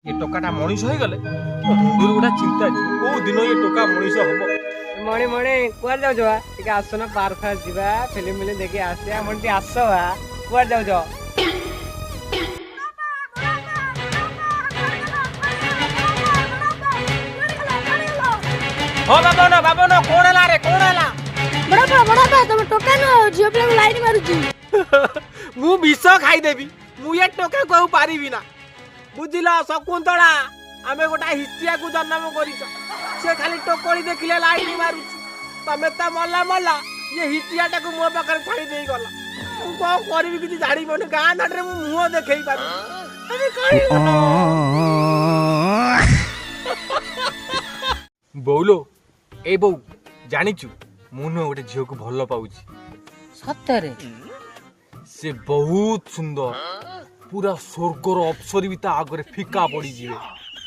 ये टोकाटा मनीष हो गले मुंडुर गोटा चिंता को दिन ये टोका मनीष हम मणि मणि कुआ जाऊ जा टिके आसो ना पार्क फार जीवा फिल्म मिले देखि आसे मन टी आसो बा कुआ जाऊ जा हो बाबा न कोण हला रे कोण हला बड़ा तुम टोका न जियो प्ले लाइन मारुची मु विष खाई देबी मु ये टोका को पारिबी ना बुझिला शकुंतला आमे गोटा हिस्ट्रिया को जन्म करिछ से खाली टोकरी देखिले लाइन मारुची तमे त मल्ला ये हिस्ट्रियाटा को मो पाकर छाड़ी देई गला को करबी किछि जाड़ी बने गां नाटरे मु मुह देखै पारू अरे कहि बोलो ए बौ जानिचु मुनो गोटे झियो को भल पाउची सत्तरे से बहुत सुंदर पूरा स्वर्गर अप्सरी भी ता आगरे फिका पड़ी जीवे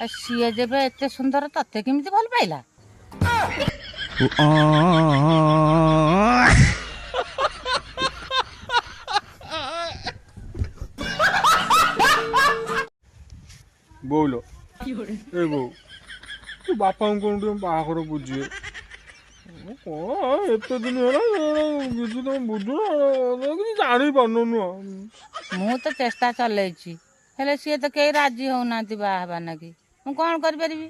आ सिए जेबे एते सुंदर तते केमिति भल पाइला बोलो ए बौ तू बापा को बाहर बुझिए एते दिन किसी तुम बुझु किसी जानी पानु मु तो चेष्टा चलेछि हेले सिए तो केही राजी होउनांती बा हबा नाकी मु कोन करि परिबी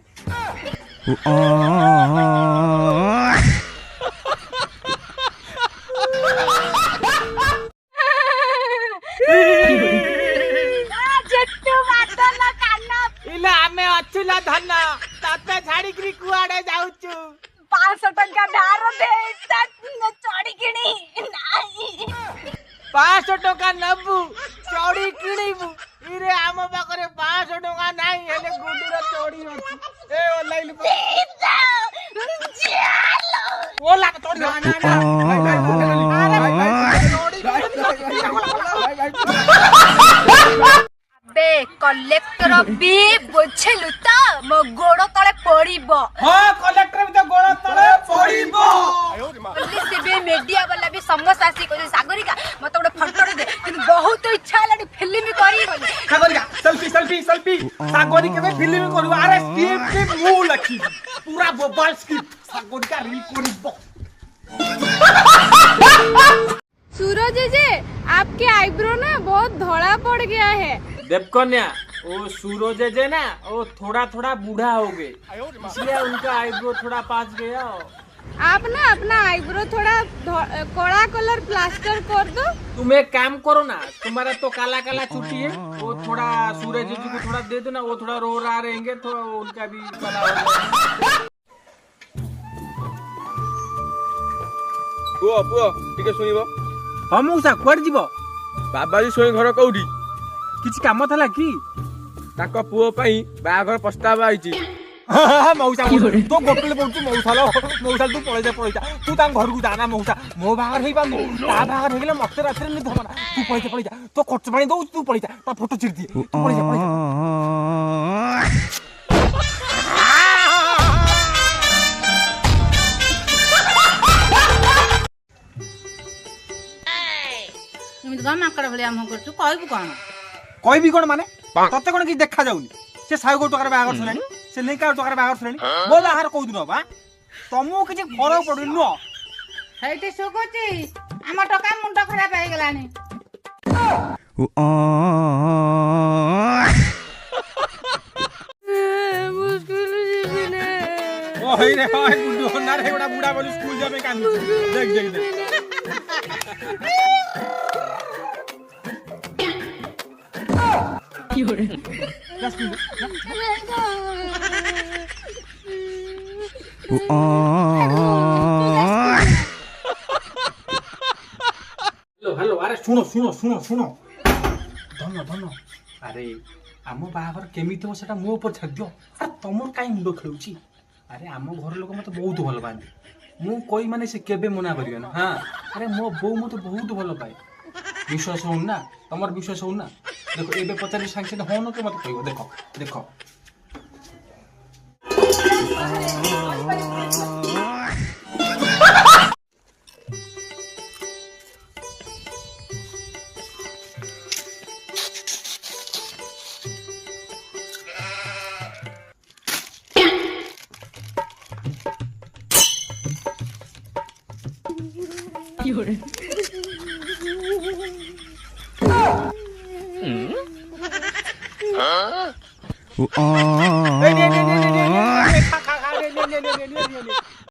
इला हमें अछुला धन तते छाड़ी करी कुआडे जाउछु 500 टका धार दे चढ़ी किणी नाही 500 टका नबु चौड़ी किणीबु इरे आम पाखरे 500 टका नाही हेले गुडुर चौड़ी अछि ए ओलाइलु ओला चौड़ी बे कलेक्टर भी बुझलु त मो गोड़ तळे पड़िबो हां कलेक्टर भी तो गोड़ तळे पड़िबो पुलिस भी मीडिया वाला भी समस्या सी कोई सागरिका मत गोटे फोटो दे किन बहुत इच्छा लाडी फिल्म करी बोली सागरिका सेल्फी सागरिका के फिल्म करू अरे स्क्रिप्ट के मु लखी पूरा बोबाल स्क्रिप्ट सागरिका रील करिबो सूरज जी आपके आईब्रो ना बहुत धड़ा पड़ गया है देवकन्या वो सूरज जे ना वो थोड़ा थोड़ा बूढ़ा हो गए इसलिए उनका आईब्रो थोड़ा पास गया आप ना अपना आईब्रो थोड़ा कड़ा कलर प्लास्टर कर दो तुम एक काम करो ना तुम्हारा तो काला काला चुटी है वो थोड़ा सूरज जी को थोड़ा दे दो ना वो थोड़ा रो रहा रहेंगे तो उनका भी काला हो जाएगा पुओ पुओ टिके सुनिबो हम मौसा कुआड़ जीव बाबाजी सोई घर कोउडी किछि काम थला कि ताको पुओ पई बागर प्रस्ताव आइची मौसा तो गोटले पड़छु मौसा तू पळै जा तू ता घर को जाना मौसा मो बाहर हेई बांधो ता बाहर हे गेले मते रात्रि नि धमना तू पळै जा तो खर्च पानी दउ तू पळै जा ता फोटो चिर दे तू पळै जा एमिति ग माकड़ भलिया हम करछु कहबु कोन कहबी कोन माने तते कोन कि देखा जाउनी से साइ गो टकार बागर छलानी से लेका टकार बागर छलानी मो बाहर कौ दिन बा तमो किछि फरक पडुनी न हेइते सुकुची हम टका मुंड खराब हे गेलानी मुश्किल जीवने ओ हेइ रे हाय गुडो ना रे बड़ा बुढ़ा बोली स्कूल जाबे कान देख हेलो अरे सुनो धन अरे आम बाहागर केमिति हो सेटा मो ऊपर छाड़ दियो अरे तमर काई मुंडो खेलुची अरे आम घर लोक मते बहुत भल पांती मु कोई माने से केबे मना करियो ना हां अरे मो बो मते बहुत भल पाए विश्वास हो ना तमर विश्वास हो ना देखो एबे पचारी सांगे हो न के मते कहबो देखो এই নে, নে, নে, নে, নে, নে, নে, খা, খা, খা, নে, নে, নে, নে, নে, নে, নে, নে।